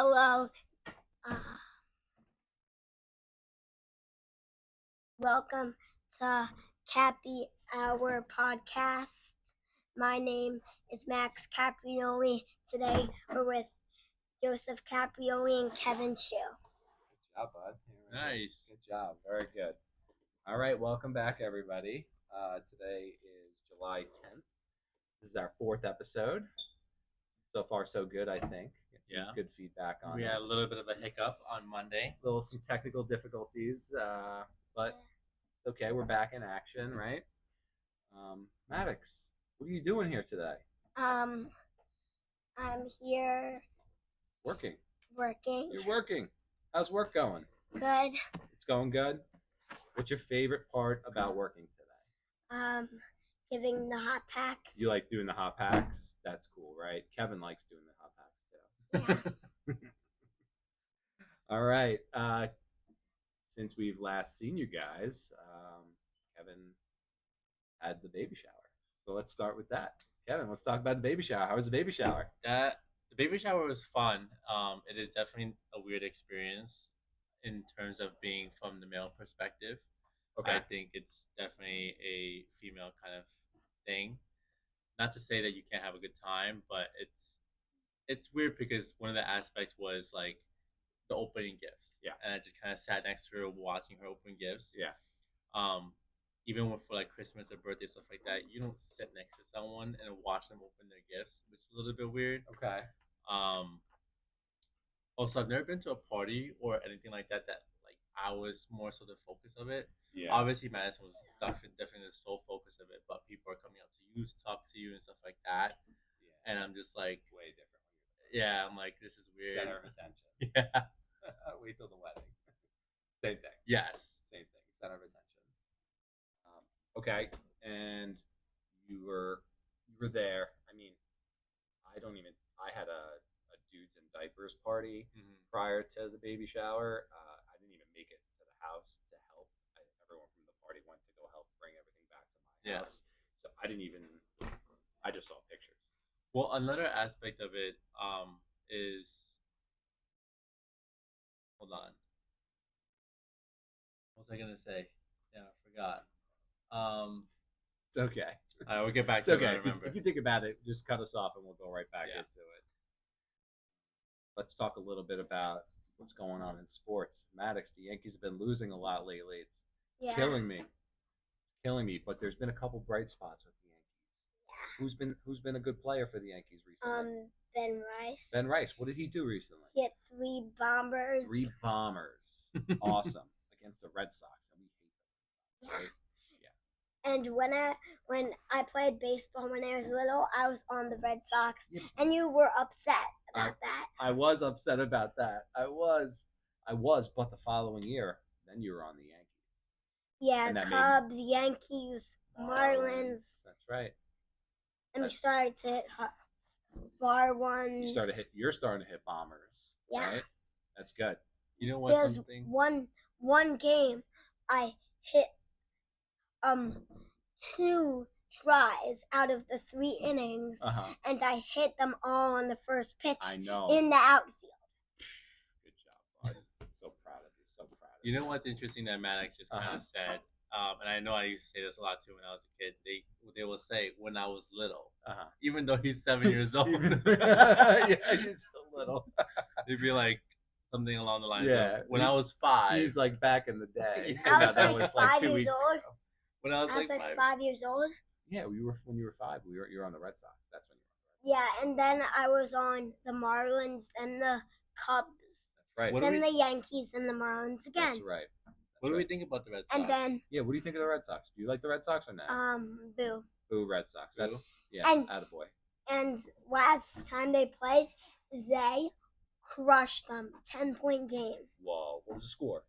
Hello. Uh, Welcome to CAPPY Hour podcast. My name is Max Caprioli. Today we're with Joseph Caprioli and Kevin Shu. Good job, bud. Nice. Good job. Very good. All right, welcome back, everybody. Today is July 10th. This is our 4th episode. So far, so good, I think. Get some good feedback on We this. had a little bit of a hiccup on Monday. Some technical difficulties, but it's okay. We're back in action, right? Maddox, what are you doing here today? I'm here Working. working. You're working. How's work going? Good. It's going good. What's your favorite part about working today? Giving the hot packs. You like doing the hot packs? That's cool, right? Kevin likes doing the hot packs too. Yeah. All right. Since we've last seen you guys, Kevin had the baby shower. So let's start with that. Kevin, let's talk about the baby shower. How was the baby shower? The baby shower was fun. It is definitely a weird experience in terms of being from the male perspective. Okay. I think it's definitely a female kind of thing. Not to say that you can't have a good time, but it's weird because one of the aspects was like the opening gifts. Yeah. And I just kind of sat next to her watching her open gifts. Yeah. Even for like Christmas or birthday stuff like that, you don't sit next to someone and watch them open their gifts, which is a little bit weird. Okay. Also, I've never been to a party or anything like that like I was more so the focus of it. Yeah. Obviously, Madison was definitely the sole focus of it, but people are coming up to you to talk to you and stuff like that. Yeah. And I'm just like, it's way different. Yeah, I'm like, this is weird. Center of attention. Yeah. Wait till the wedding. Same thing. Yes. Same thing. Center of attention. Okay, and you were there. I mean, I had a dudes in diapers party prior to the baby shower. I didn't even make it to the house to help. Everyone from the party went to go help bring everything back to my house. So I just saw pictures. Well, another aspect of it is, hold on. What was I gonna say? Yeah, I forgot. It's okay. All right, we'll get back It's to okay. it. If you think about it, just cut us off and we'll go right back into it. Let's talk a little bit about what's going on in sports. Maddox, the Yankees have been losing a lot lately. It's killing me. It's killing me. But there's been a couple bright spots with the Yankees. Yeah. Who's been a good player for the Yankees recently? Ben Rice. Ben Rice. What did he do recently? He hit 3 bombers. 3 bombers. Awesome. Against the Red Sox. And we hate them. Right? And when I played baseball when I was little, I was on the Red Sox, and you were upset about that. I was upset about that. I was, but the following year, then you were on the Yankees. Yeah, Cubs, Yankees, Marlins. That's right. And we started to hit far ones. You're starting to hit bombers. Yeah. Right? That's good. You know what? There's one game I hit 2 tries out of the 3 innings, and I hit them all on the first pitch. I know. In the outfield. Good job, bud. So proud of you. So proud of you. You know what's interesting that Maddox just kind of said, and I know I used to say this a lot too when I was a kid. They will say when I was little, even though he's 7 years old. Yeah, he's still little. They'd be like something along the lines of when I was 5. He's like back in the day. That was like 2 weeks old. ago. When I was like 5 years old. Yeah, when you were 5. You were on the Red Sox. That's when you were on the Red Sox. Yeah, and then I was on the Marlins, then the Cubs. That's right. Then the Yankees and the Marlins again. That's right. What do we think about the Red Sox? And then what do you think of the Red Sox? Do you like the Red Sox or not? Boo. Boo Red Sox. Boo. Yeah, attaboy. And last time they played, they crushed them. 10-point game. Whoa, what was the score?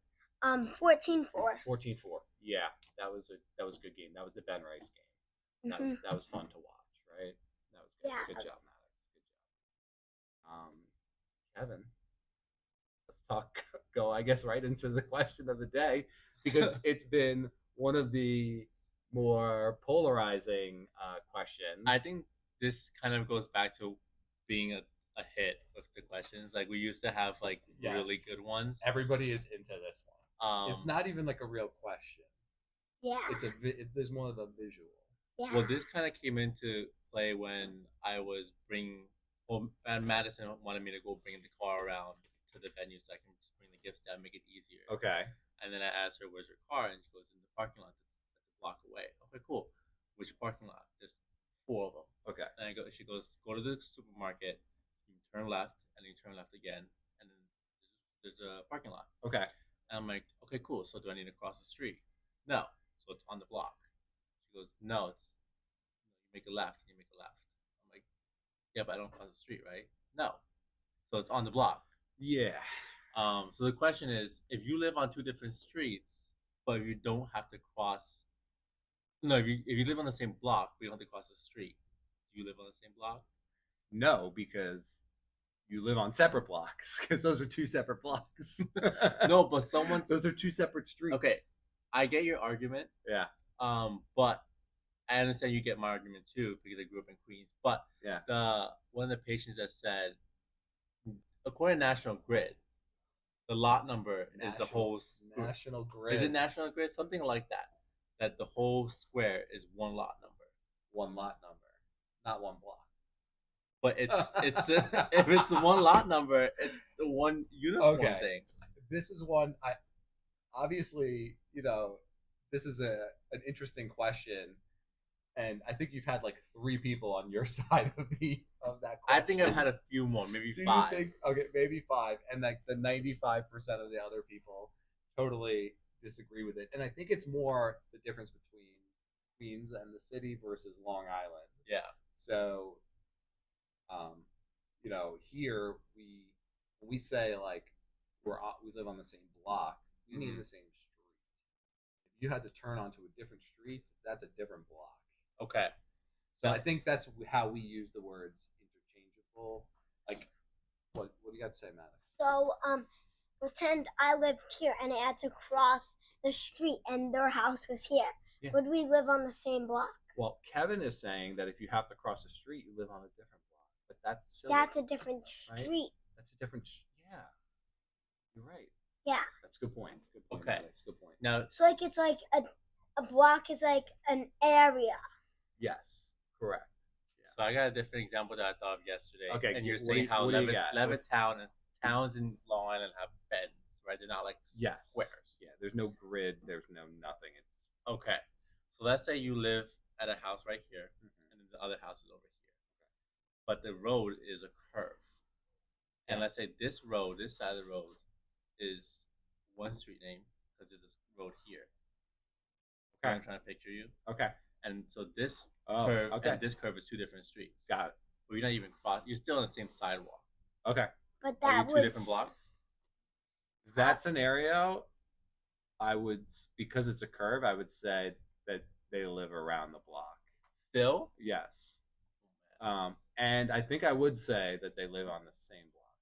14-4. 14-4. Yeah, that was a good game. That was the Ben Rice game. That was fun to watch, right? That was good. Yeah. Good job, Maddox. Good job. Kevin, let's go I guess right into the question of the day, because it's been one of the more polarizing questions. I think this kind of goes back to being a hit with the questions. Like we used to have like really Yes. good ones. Everybody is into this one. It's not even like a real question. Yeah. There's more of a visual. Yeah. Well, this kind of came into play when I was bringing. Well, and Madison wanted me to go bring the car around to the venue so I can just bring the gifts down, make it easier. Okay. And then I asked her, "Where's her car?" And she goes, "In the parking lot. That's a block away." Okay, cool. Which parking lot? There's 4 of them. Okay. And she goes, "Go to the supermarket. You turn left, and then you turn left again, and then there's a parking lot." Okay. And I'm like, "Okay, cool. So do I need to cross the street?" No. So it's on the block. She goes, "No, it's you make a left, and you make a left." I'm like, "Yeah, but I don't cross the street, right?" No. So it's on the block. Yeah. So the question is, if you live on 2 different streets, but you don't have to cross. No, if you live on the same block, but you don't have to cross the street. Do you live on the same block? No, because you live on separate blocks. Because those are 2 separate blocks. No, but someone. Those are 2 separate streets. Okay, I get your argument. Yeah. But I understand you get my argument too because I grew up in Queens. But Yeah. One of the patients that said, according to National Grid, the lot number is the whole National Grid. Is it National Grid? Something like that. That the whole square is one lot number. One lot number, not one block. But it's if it's one lot number, it's the one uniform thing. This is one I obviously, this is an interesting question, and I think you've had like 3 people on your side of that question. I think I've had a few more, maybe 5. You think, okay, maybe 5, and like the 95% of the other people totally disagree with it, and I think it's more the difference between Queens and the city versus Long Island. Yeah. So, here when we say like we live on the same block, we mean the same street. If you had to turn onto a different street, that's a different block. Okay. So I think that's how we use the words interchangeable. Like, what do you got to say, Madison? So, pretend I lived here and I had to cross the street and their house was here. Yeah. Would we live on the same block? Well, Kevin is saying that if you have to cross the street, you live on a different block. But that's silly. That's a different street. Right? That's a different. Yeah. You're right. Yeah. That's a good point. Good point. Okay. That's a good point. Now, so like it's like a block is like an area. Yes. Correct. Yeah. So I got a different example that I thought of yesterday. Okay. And you're saying how Levittown and towns in Long Island have beds, right? They're not like squares. Yeah. There's no grid. There's no nothing. It's okay. So let's say you live at a house right here, and then the other house is over here. But the road is a curve. And let's say this road, this side of the road, is one street name because there's this road here. Okay. I'm trying to picture you. Okay. And so this curve and this curve is 2 different streets. Got it. But you're not even cross. You're still on the same sidewalk. Okay. But that would 2 different blocks. That scenario, because it's a curve, I would say that they live around the block. Still? Yes. And I think I would say that they live on the same block.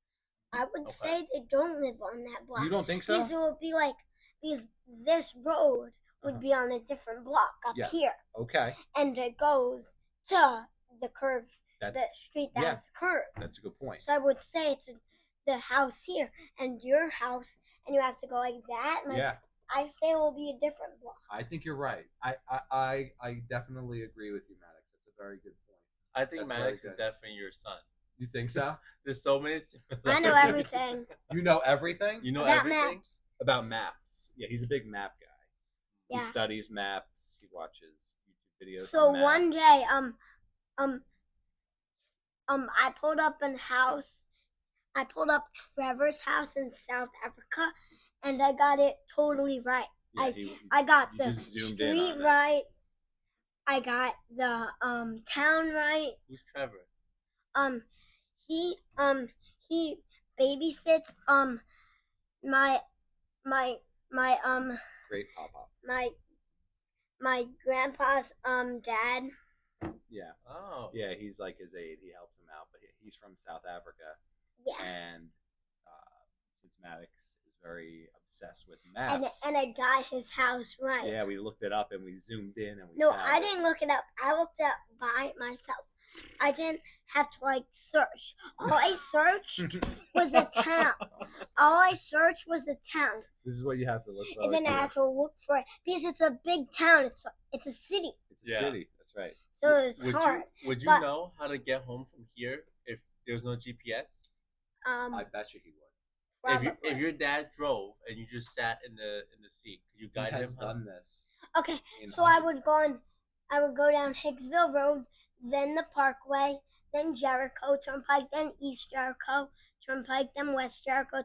I would say they don't live on that block. You don't think so? Because it would be like, because this road would be on a different block up here. Okay. And it goes to the curve, the street that has the curve. That's a good point. So I would say it's the house here and your house, and you have to go like that. And I say it will be a different block. I think you're right. I definitely agree with you, Maddox. That's a very good point. I think Maddox is definitely your son. You think so? There's so many. I know everything. You know everything? You know about everything? Maps. About maps. Yeah, he's a big map guy. Yeah. He studies maps. He watches YouTube videos. So on maps. one day, I pulled up a house. I pulled up Trevor's house in South Africa, and I got it totally right. Yeah, I got the street right. I got the town right. Who's Trevor? He babysits my great papa. my grandpa's dad. Yeah. Oh. Yeah, he's like his aide. He helps him out, but he's from South Africa. Yeah. And since Maddox is very obsessed with maps, and I got his house right. Yeah, we looked it up and we zoomed in and we. No, found I didn't look it up. I looked it up by myself. I didn't have to like search. All I searched was a town. All I searched was a town. This is what you have to look for. And then I had to look for it because it's a big town. It's a city. It's a city. That's right. So it's hard. Would you know how to get home from here if there was no GPS? I bet you he would. If your dad drove and you just sat in the seat, could you guide him? He has done this. Okay, so I would go down Hicksville Road, then the Parkway, then Jericho Turnpike, then East Jericho Turnpike, then West Jericho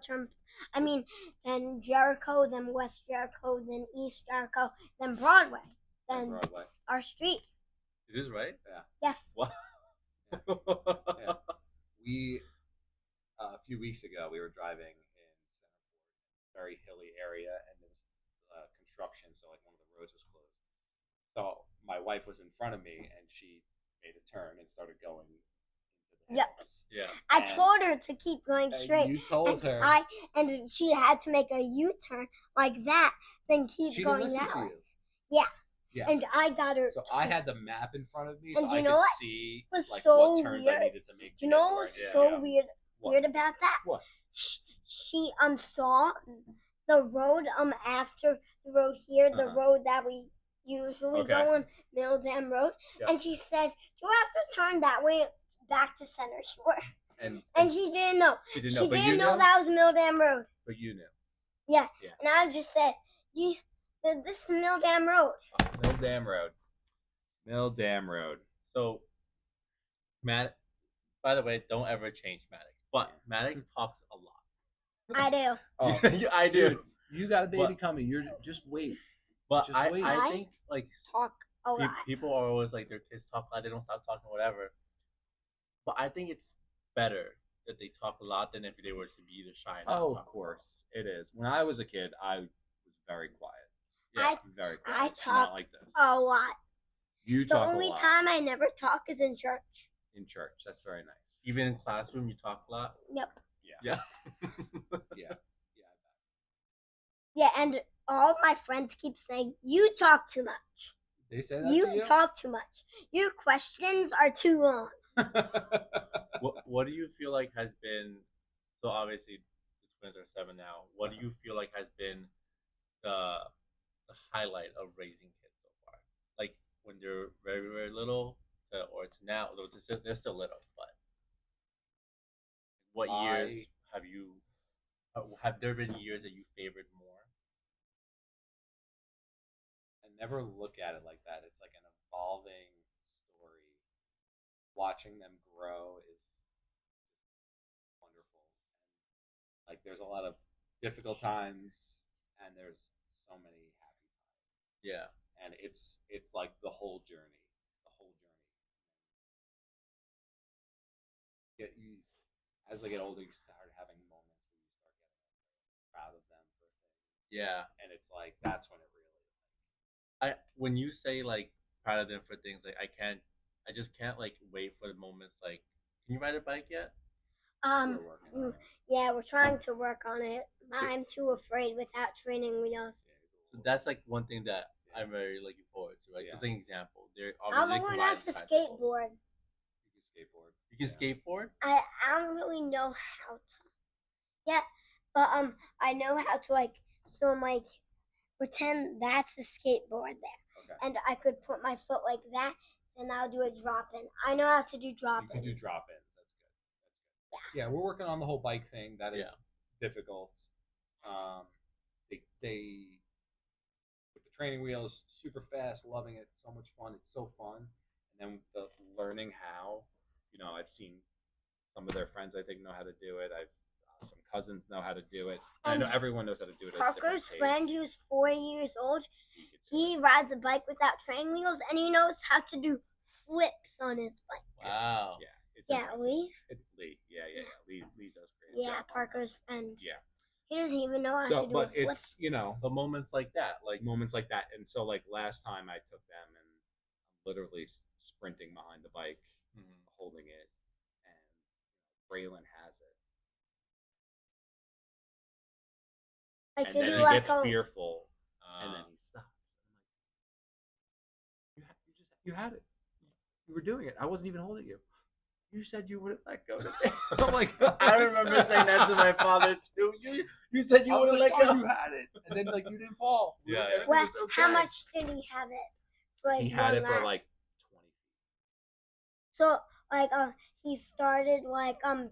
then Jericho, then West Jericho, then East Jericho, then Broadway, then our street. Is this right? Yeah. Yes. Wow. Yeah. We a few weeks ago we were driving in Centerport, very hilly area, and there was construction, so like one of the roads was closed. So my wife was in front of me, and she made a turn and started going into the hills. Yeah. I told her to keep going straight. You told her. And she had to make a U-turn like that, then keep she going didn't listen that to way. you. Yeah. Yeah. And I got her. So I had the map in front of me, And so you I know could what see was like so what turns I weird? needed to make. You know what was so weird about that? What? She saw the road after the road here, the road that we usually go on, Mill Dam Road, and she said, "You have to turn that way back to Center Shore." And she didn't know. She didn't know. She didn't know that was Mill Dam Road. But you knew. Yeah. And I just said, "This is Mill Dam Road." Mill Dam Road. Mill Dam Road. So, Matt. By the way, don't ever change Maddox. But Maddox talks a lot. I do. Oh, I do. Dude, you got a baby coming. You're just wait. But just wait. I think like talk a lot. People are always like their kids talk a lot. They don't stop talking, whatever. But I think it's better that they talk a lot than if they were to be either shy. Of course it is. When I was a kid, I was very quiet. Yeah, very quiet. I talk not like this. a lot. You talk a lot. The only time I never talk is in church. In church, that's very nice. Even in classroom, you talk a lot. Yep. Yeah. Yeah. Yeah, and all my friends keep saying, "You talk too much." They say that to you talk too much. Your questions are too long. What do you feel like has been? So obviously, the twins are 7 now. What do you feel like has been the highlight of raising kids so far? Like when they're very very little, or to now, they're still little. But what years have you? Have there been years that you favored more? I never look at it like that. It's like an evolving story. Watching them grow is wonderful. And, like there's a lot of difficult times, and there's so many happy times. Yeah. And it's like the whole journey. As they get older, you start having moments where you start getting proud of them for things. Yeah. And it's like that's when it really. When you say like proud of them for things, like I just can't like wait for the moments. Like, can you ride a bike yet? Yeah, we're trying to work on it. I'm too afraid without training wheels. So that's like one thing that I'm very looking forward to. Like, just an example. I'll learn how to skateboard. You can skateboard? I don't really know how to. Yeah, but I know how to pretend that's a skateboard there, and I could put my foot like that, and I'll do a drop in. I know how to do drop ins. You can do drop ins. That's good. Yeah, we're working on the whole bike thing. That is difficult. They with the training wheels, super fast, loving it, so much fun. It's so fun, and then the learning how. I've seen some of their friends, I think, know how to do it. Some cousins know how to do it. I know everyone knows how to do it. Parker's friend, who's 4 years old, he rides a bike without training wheels, and he knows how to do flips on his bike. Wow. Yeah, Lee. Lee. Yeah. Lee does great. Yeah, Parker's friend. Yeah. He doesn't even know how to do a flip. But it's the moments like that, and so like last time I took them and I'm literally sprinting behind the bike. Holding it, and Braylon has it. And then he gets fearful, and then he stops. I'm like, you had it. You were doing it. I wasn't even holding you. You said you wouldn't let go. I'm like, I remember saying that to my father too. You said you I was wouldn't like, let oh, go. you had it, and then like you didn't fall. Yeah, yeah. Everything Well, was okay. how much did he have it? For, like, He had it one for lap? like 20 feet. So like he started like by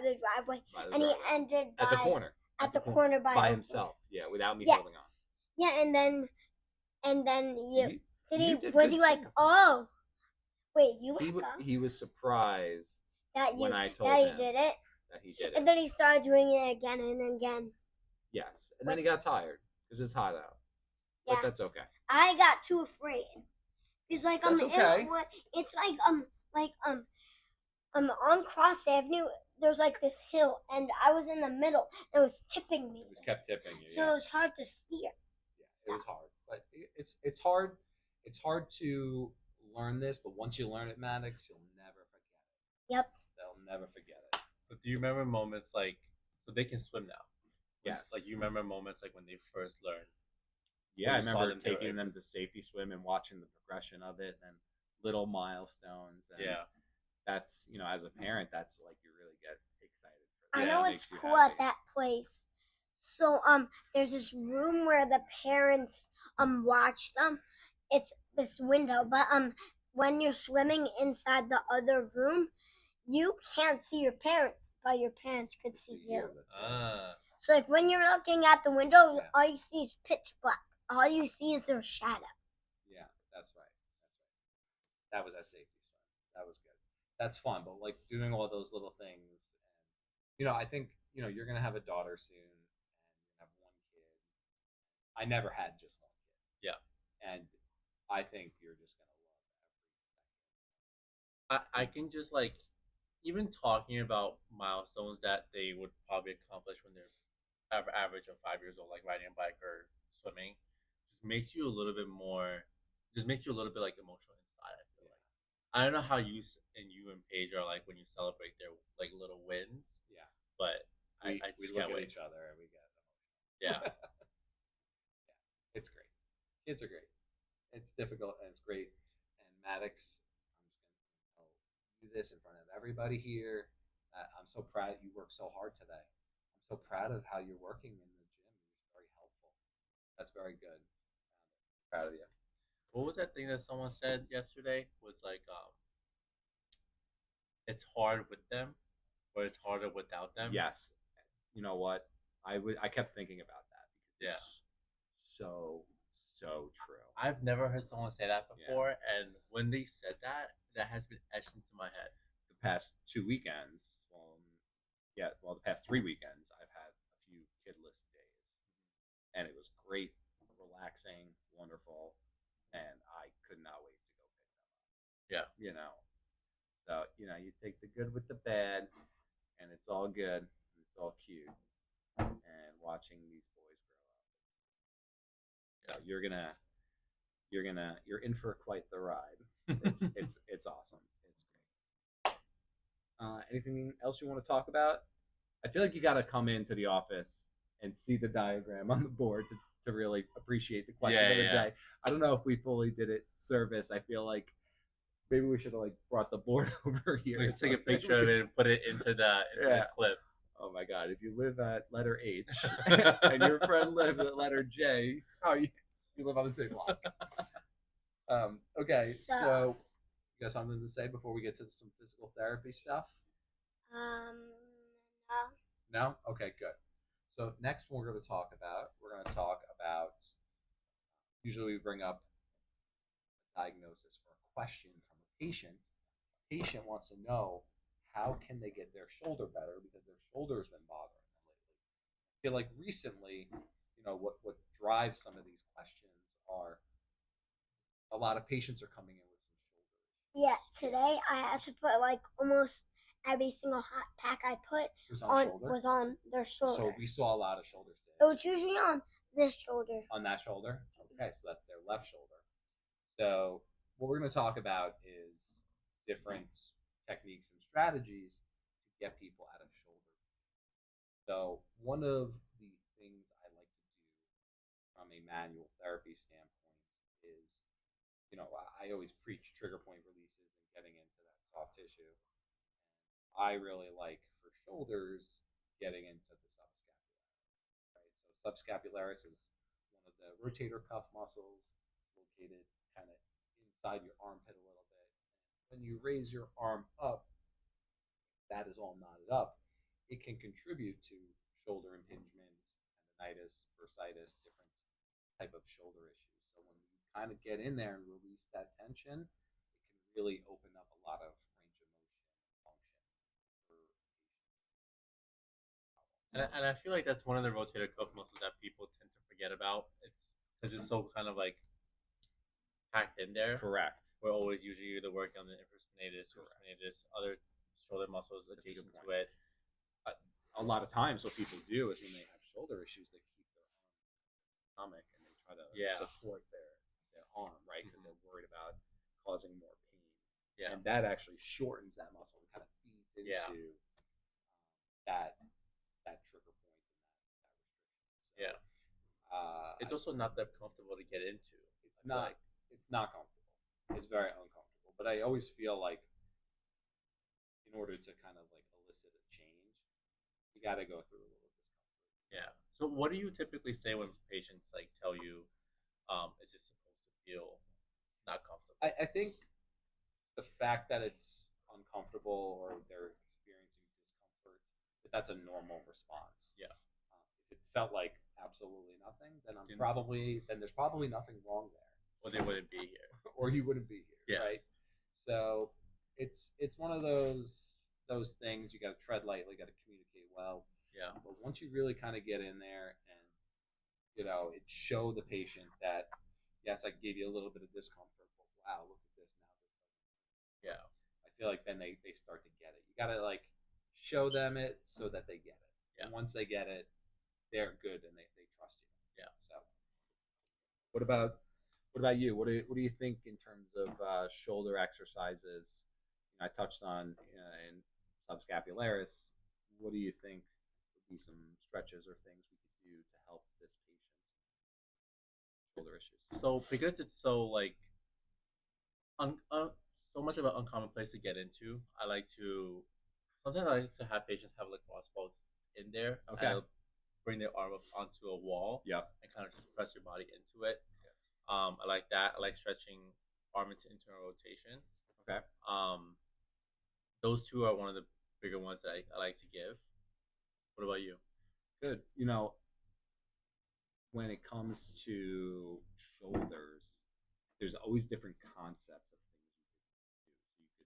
the driveway By the and driveway. he ended At the by corner. at the corner by by Oakland. himself. Yeah, without me Yeah. holding on. Yeah, and then you did you he did was good he like, too. oh wait, you He was surprised that when you I told that him he did it, that he did it. and then he started doing it again and again. Yes, and then he got tired because it's hot out. But Yeah. that's okay. I got too afraid. It's like That's okay. it's like on Cross Avenue. There's like this hill, and I was in the middle. And it was tipping me. It kept tipping you. So yeah. it was hard to steer. Yeah, it was hard, but it's hard. It's hard to learn this, but once you learn it, Maddox, you'll never forget it. Yep. They'll never forget it. So do you remember moments like so they can swim now? Yes. Like you remember moments like when they first learned. Yeah, I you saw remember them do it. taking them to safety swim and watching the progression of it, and little milestones. And Yeah. that's as a parent, that's like you really get excited for that. I Yeah, know It it's makes you cool happy. at that place. So there's this room where the parents watch them. It's this window, but when you're swimming inside the other room, you can't see your parents, but your parents could see you. That's right. So like when you're looking at the window, Yeah. all you see is pitch black. All you see is their shadow. Yeah, that's right. That was at safety swim. That was good. That's fun, but like doing all those little things, and I think you're gonna have a daughter soon, and you have one kid. I never had just one kid. Yeah. And I think you're just gonna love I can just like even talking about milestones that they would probably accomplish when they're average of 5 years old, like riding a bike or swimming, just makes you a little bit more, just makes you a little bit like emotional inside. I feel like I don't know how you and Paige are like when you celebrate their like little wins. Yeah. But We I just look can't at wait. each other and we get emotional. Yeah. It's great. Kids are great. It's difficult and it's great. And Maddox, I'm just gonna do this in front of everybody here. I'm so proud you worked so hard today. I'm so proud of how you're working in the gym. You're very helpful. That's very good. Proud of you. What was that thing that someone said yesterday? Was like it's hard with them, but it's harder without them. Yes. You know what? I kept thinking about that because it's so true. I've never heard someone say that before, and when they said that, that has been etched into my head. The past 2 weekends, the past 3 weekends, I've had a few kidless days, and it was great, relaxing, wonderful, and I could not wait to go pick them up. Yeah. So you take the good with the bad, and it's all good, and it's all cute, and watching these boys grow up. So you're in for quite the ride. It's awesome. It's great. Anything else you want to talk about? I feel like you got to come into the office and see the diagram on the board to really appreciate the question of the day. I don't know if we fully did it service. I feel like maybe we should have brought the board over here. Let's take a picture of it and put it into the clip. Oh my God! If you live at letter H and your friend lives at letter J, you live on the same block. Okay, so you got something to say before we get to some physical therapy stuff? No. No? Okay, good. So next we're going to talk about, usually we bring up a diagnosis or a question from a patient. A patient wants to know how can they get their shoulder better because their shoulder's been bothering them lately. I feel like recently, what drives some of these questions are a lot of patients are coming in with some shoulder issues. Yeah, today I had to put almost every single hot pack I put was on their shoulder. So we saw a lot of shoulders today. So it's usually on this shoulder. On that shoulder? Okay, so that's their left shoulder. So what we're going to talk about is different techniques and strategies to get people out of shoulder pain. So one of the things I like to do from a manual therapy standpoint is, I always preach trigger point releases and getting into that soft tissue. I really like for shoulders getting into the subscapularis. Right, so subscapularis is one of the rotator cuff muscles. It's located kind of inside your armpit a little bit. And when you raise your arm up, that is all knotted up. It can contribute to shoulder impingements, tendonitis, bursitis, different type of shoulder issues. So when you kind of get in there and release that tension, it can really open up a lot of range of motion and function for patients. And I feel like that's one of the rotator cuff muscles that people tend to forget about. It's because it's so kind of like packed in there. Correct. We're always usually either working on the infraspinatus, supraspinatus, other shoulder muscles adjacent to it. A lot of times, what people do is when they have shoulder issues, they keep their arm in their stomach and they try to support their arm, right? Because they're worried about causing more pain. Yeah. And that actually shortens that muscle and kind of feeds into that trigger point and that restriction. So, it's also not that comfortable to get into. It's not comfortable. It's very uncomfortable. But I always feel like in order to kind of like elicit a change, you got to go through a little discomfort. Yeah. So what do you typically say when patients like tell you, is it supposed to feel not comfortable? I think the fact that it's uncomfortable or they're experiencing discomfort, that's a normal response. Yeah. If it felt like absolutely nothing, then there's probably nothing wrong there. Or they wouldn't be here. Or you wouldn't be here, right? So it's one of those things you got to tread lightly, got to communicate well. Yeah. But once you really kind of get in there and it show the patient that yes, I gave you a little bit of discomfort, but wow, look at this now. Yeah. I feel like then they start to get it. You got to like show them it so that they get it. Yeah. And once they get it, they're good and they trust you. Yeah. So what about you? What do you think in terms of shoulder exercises? I touched on in subscapularis. What do you think would be some stretches or things we could do to help this patient shoulder issues? So because it's so like so much of an uncommon place to get into, sometimes I like to have patients have like cross ball in there. Okay. And bring their arm up onto a wall. Yeah. And kind of just press your body into it. I like that. I like stretching arm into internal rotation. Okay. Those two are one of the bigger ones that I like to give. What about you? Good. When it comes to shoulders, there's always different concepts of things you could do.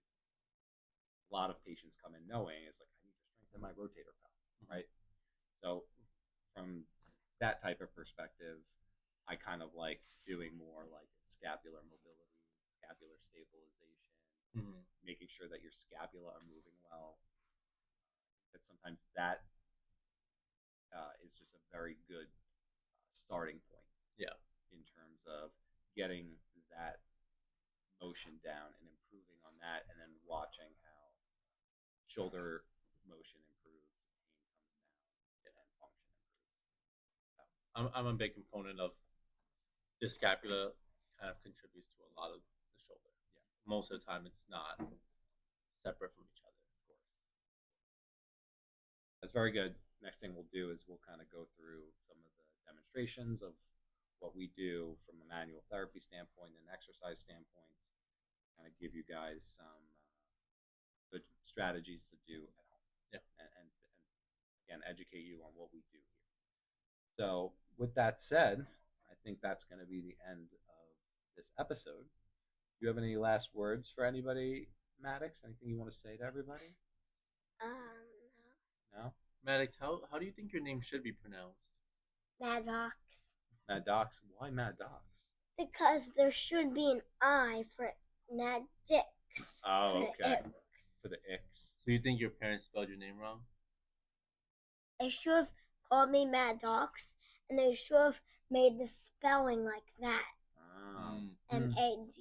A lot of patients come in knowing it's like, I need to strengthen my rotator cuff, right? So from that type of perspective, I kind of like doing more like scapular mobility, scapular stabilization, making sure that your scapula are moving well. That sometimes that is just a very good starting point. Yeah. In terms of getting that motion down and improving on that, and then watching how shoulder motion improves, pain comes down, and function improves. So. I'm a big component of the scapula kind of contributes to a lot of the shoulder. Yeah. Most of the time it's not separate from each other, of course. That's very good. Next thing we'll do is we'll kind of go through some of the demonstrations of what we do from a manual therapy standpoint and exercise standpoint, kind of give you guys some good strategies to do at home. Yeah. And again, educate you on what we do here. So with that said, I think that's going to be the end of this episode. Do you have any last words for anybody, Maddox? Anything you want to say to everybody? No? Maddox, how do you think your name should be pronounced? Maddox. Maddox? Why Maddox? Because there should be an I for Maddox. Oh, okay. For the X. So you think your parents spelled your name wrong? They should have called me Maddox, and they should have made the spelling like that. Madgix.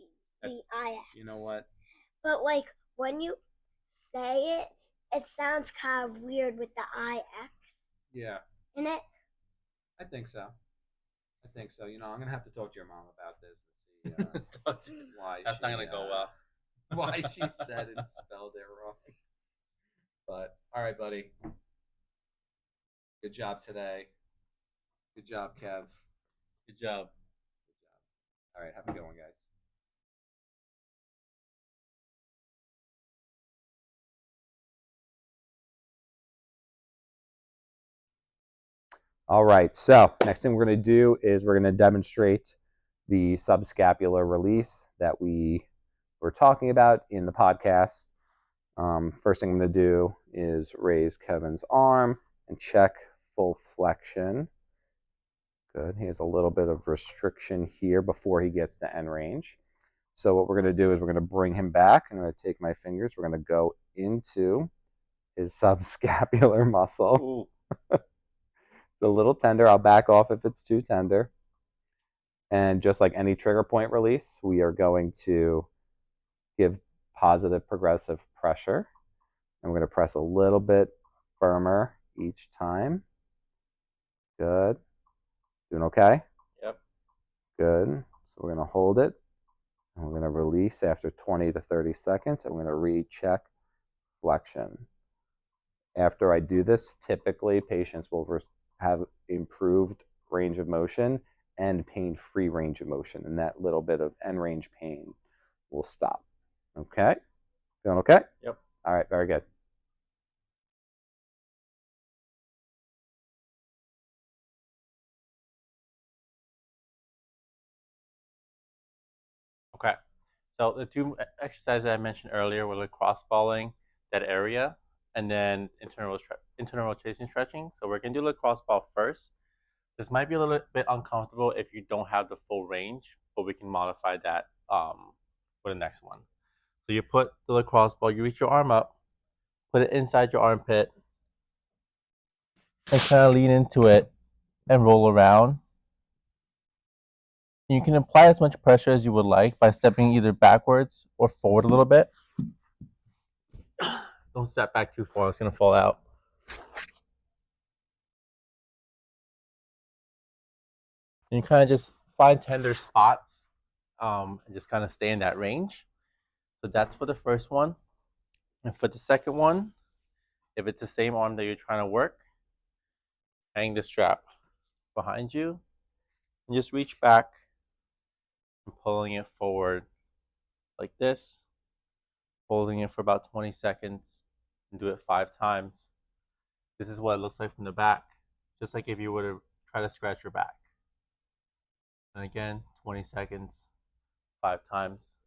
You know what? But like when you say it, it sounds kind of weird with the IX. Yeah. In it. I think so. I'm gonna have to talk to your mom about this and see why. That's not gonna go well. why she said and spelled it wrong. But all right, buddy. Good job today. Good job, Kev. Good job. Good job. All right, have a good one, guys. All right, so next thing we're going to do is we're going to demonstrate the subscapular release that we were talking about in the podcast. First thing I'm going to do is raise Kevin's arm and check full flexion. Good. He has a little bit of restriction here before he gets to end range. So what we're going to do is we're going to bring him back. I'm going to take my fingers. We're going to go into his subscapular muscle. It's a little tender. I'll back off if it's too tender. And just like any trigger point release, we are going to give positive progressive pressure. And we're going to press a little bit firmer each time. Good. Doing okay? Yep. Good. So we're going to hold it. And we're going to release after 20 to 30 seconds. And we're going to recheck flexion. After I do this, typically patients will have improved range of motion and pain-free range of motion. And that little bit of end range pain will stop. Okay? Feeling okay? Yep. All right, very good. Okay. So the two exercises I mentioned earlier were like cross balling that area, and then internal rotation stretching. So we're gonna do the cross ball first. This might be a little bit uncomfortable if you don't have the full range, but we can modify that for the next one. So you put the lacrosse ball, you reach your arm up, put it inside your armpit, and kind of lean into it and roll around. You can apply as much pressure as you would like by stepping either backwards or forward a little bit. Don't step back too far, it's going to fall out. And you kind of just find tender spots and just kind of stay in that range. So that's for the first one. And for the second one, if it's the same arm that you're trying to work, hang the strap behind you and just reach back and pulling it forward like this, holding it for about 20 seconds and do it 5 times. This is what it looks like from the back, just like if you were to try to scratch your back. And again, 20 seconds, 5 times.